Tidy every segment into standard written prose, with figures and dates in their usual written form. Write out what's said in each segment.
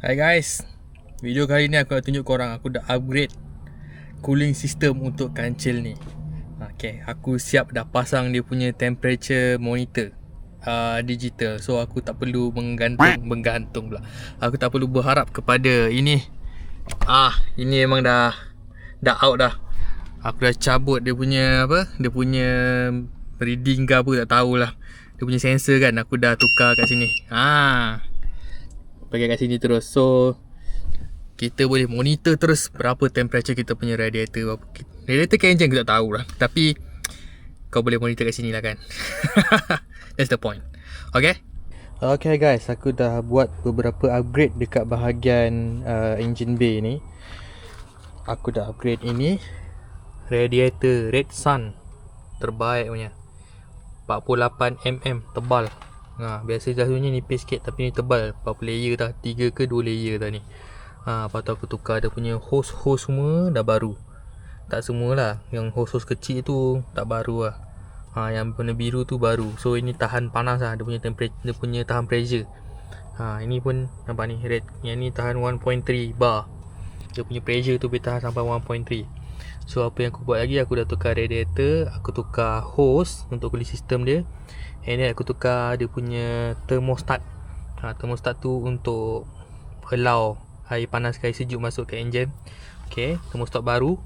Hai guys, video kali ni aku nak tunjuk korang aku dah upgrade cooling system untuk kancil ni. Okay, aku siap dah pasang dia punya temperature monitor digital. So aku tak perlu menggantung pula. Aku tak perlu berharap kepada ini. Ini memang dah out dah. Aku dah cabut dia punya dia punya reading ke apa tak tahulah. Dia punya sensor kan aku dah tukar kat sini. Pakai kat sini terus. So kita boleh monitor terus berapa temperature kita punya radiator. Radiator ke engine aku tak tahu lah, tapi kau boleh monitor kat sini lah kan. That's the point. Okay guys, aku dah buat beberapa upgrade dekat bahagian engine bay ni. Aku dah upgrade ini radiator Red Sun terbaik punya, 48mm tebal. Biasa selalunya nipis sikit, tapi ni tebal. Berapa layer dah? 3 ke 2 layer dah ni. Lepas tu aku tukar dia punya hose semua dah baru. Tak semualah, yang hose kecil tu tak baru lah. Yang warna biru tu baru. So ini tahan panas lah, dia punya temperature, dia punya tahan pressure. Ini pun nampak ni red. Yang ni tahan 1.3 bar. Dia punya pressure tu boleh tahan sampai 1.3. So apa yang aku buat lagi, aku dah tukar radiator, aku tukar hose untuk cooling system dia. And then aku tukar dia punya thermostat. Thermostat tu untuk allow air panas ke air sejuk masuk ke engine. Okay, thermostat baru.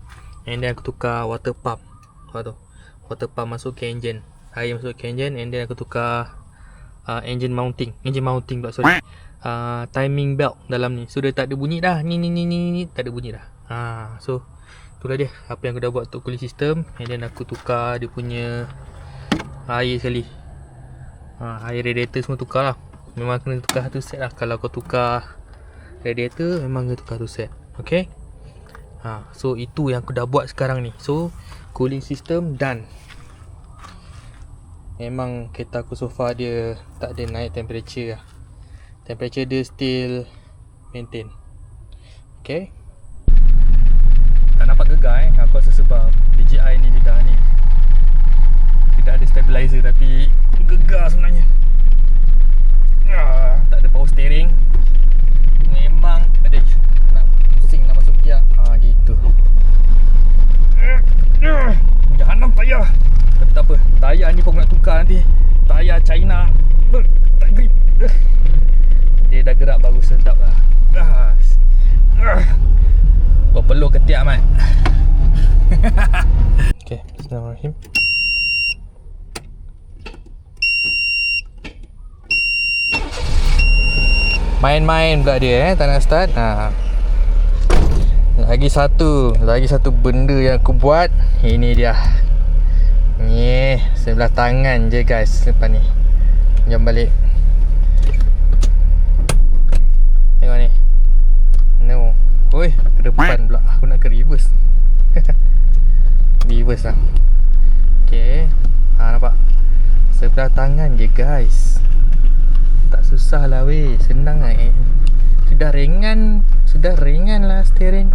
And then aku tukar water pump. Water pump masuk ke engine, air masuk ke engine. And then aku tukar engine mounting pula, sorry. Timing belt dalam ni. So dia tak ada bunyi dah. Ni tak ada bunyi dah. So itulah dia apa yang aku dah buat untuk cooling system. And then aku tukar dia punya air sekali. Air radiator semua tukar lah. Memang kena tukar satu set lah. Kalau kau tukar radiator, memang kena tukar satu set. Okay. So itu yang aku dah buat sekarang ni. So cooling system done. Memang kereta aku so far dia tak ada naik temperature lah. Temperature dia still maintain. Okay. Tak nampak gegar aku rasa sebab DJI ni dia dah ni, dia dah ada stabilizer, tapi gegar sebenarnya. Tak ada power steering. Memang nak pusing nak masuk gear. Gitu. Jahanam tayar. Tapi tak apa, tayar ni pun nak tukar nanti. Tayar China tak grip. Dia dah gerak bagus, sedap lah. Berpeluh ketiak mat. Okay, bismillahirrahmanirrahim. Main-main pula dia tak nak start. Lagi satu benda yang aku buat. Ini dia. Ni sebelah tangan je guys lepas ni. Jom balik. Tengok ni. No. Oi, ke depan pula. Aku nak ke reverse. Reverse lah. Okay. Nampak? Sebelah tangan je guys. Tak susah lah weh, senang lah Sudah ringan lah steering.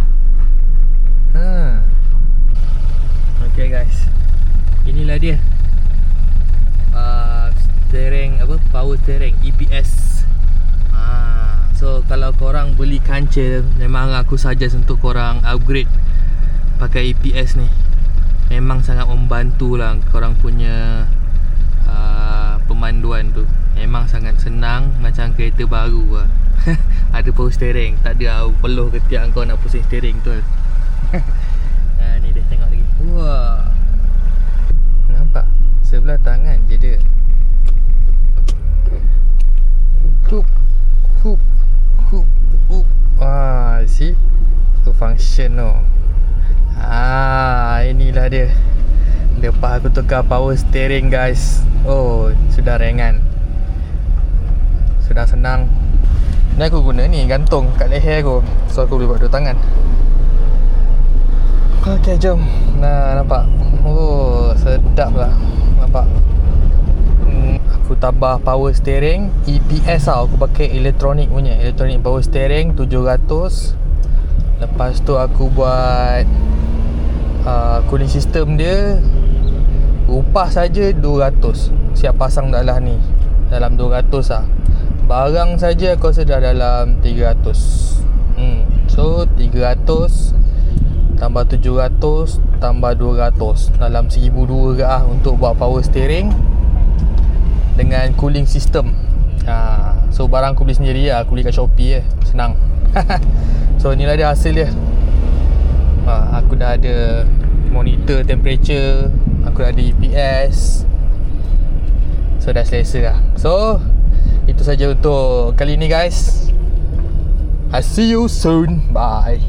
Okay guys, inilah dia steering power steering EPS. So kalau korang beli kancil, memang aku suggest untuk korang upgrade pakai EPS ni. Memang sangat membantu lah korang punya pemanduan tu. Memang sangat senang, macam kereta baru lah. Ada power steering, tak ada peluh ketiak kau nak pusing steering tu. Ni dia, tengok lagi. Wah, nampak? Sebelah tangan je dia. Hup. See? Tu function tu. Inilah dia. Lepas aku tukar power steering guys. Sudah ringan. Sudah senang. Ni aku guna ni gantung kat leher aku, so aku boleh buat dua tangan. Okay, jom. Nampak? Sedap lah. Nampak? Aku tambah power steering EPS tau. Aku pakai electronic power steering 700. Lepas tu aku buat cooling system dia, upah saja 200. Siap pasang dalam ni, dalam 200 lah. Barang saja aku rasa dah dalam 300. So 300 tambah 700 tambah 200, dalam 1,200 ke untuk buat power steering dengan cooling system. So barang aku beli sendiri lah, aku beli kat Shopee senang. So inilah dia hasil dia. Aku dah ada monitor temperature, aku dah ada EPS. So dah selesa lah. So itu saja untuk kali ni guys. I see you soon. Bye.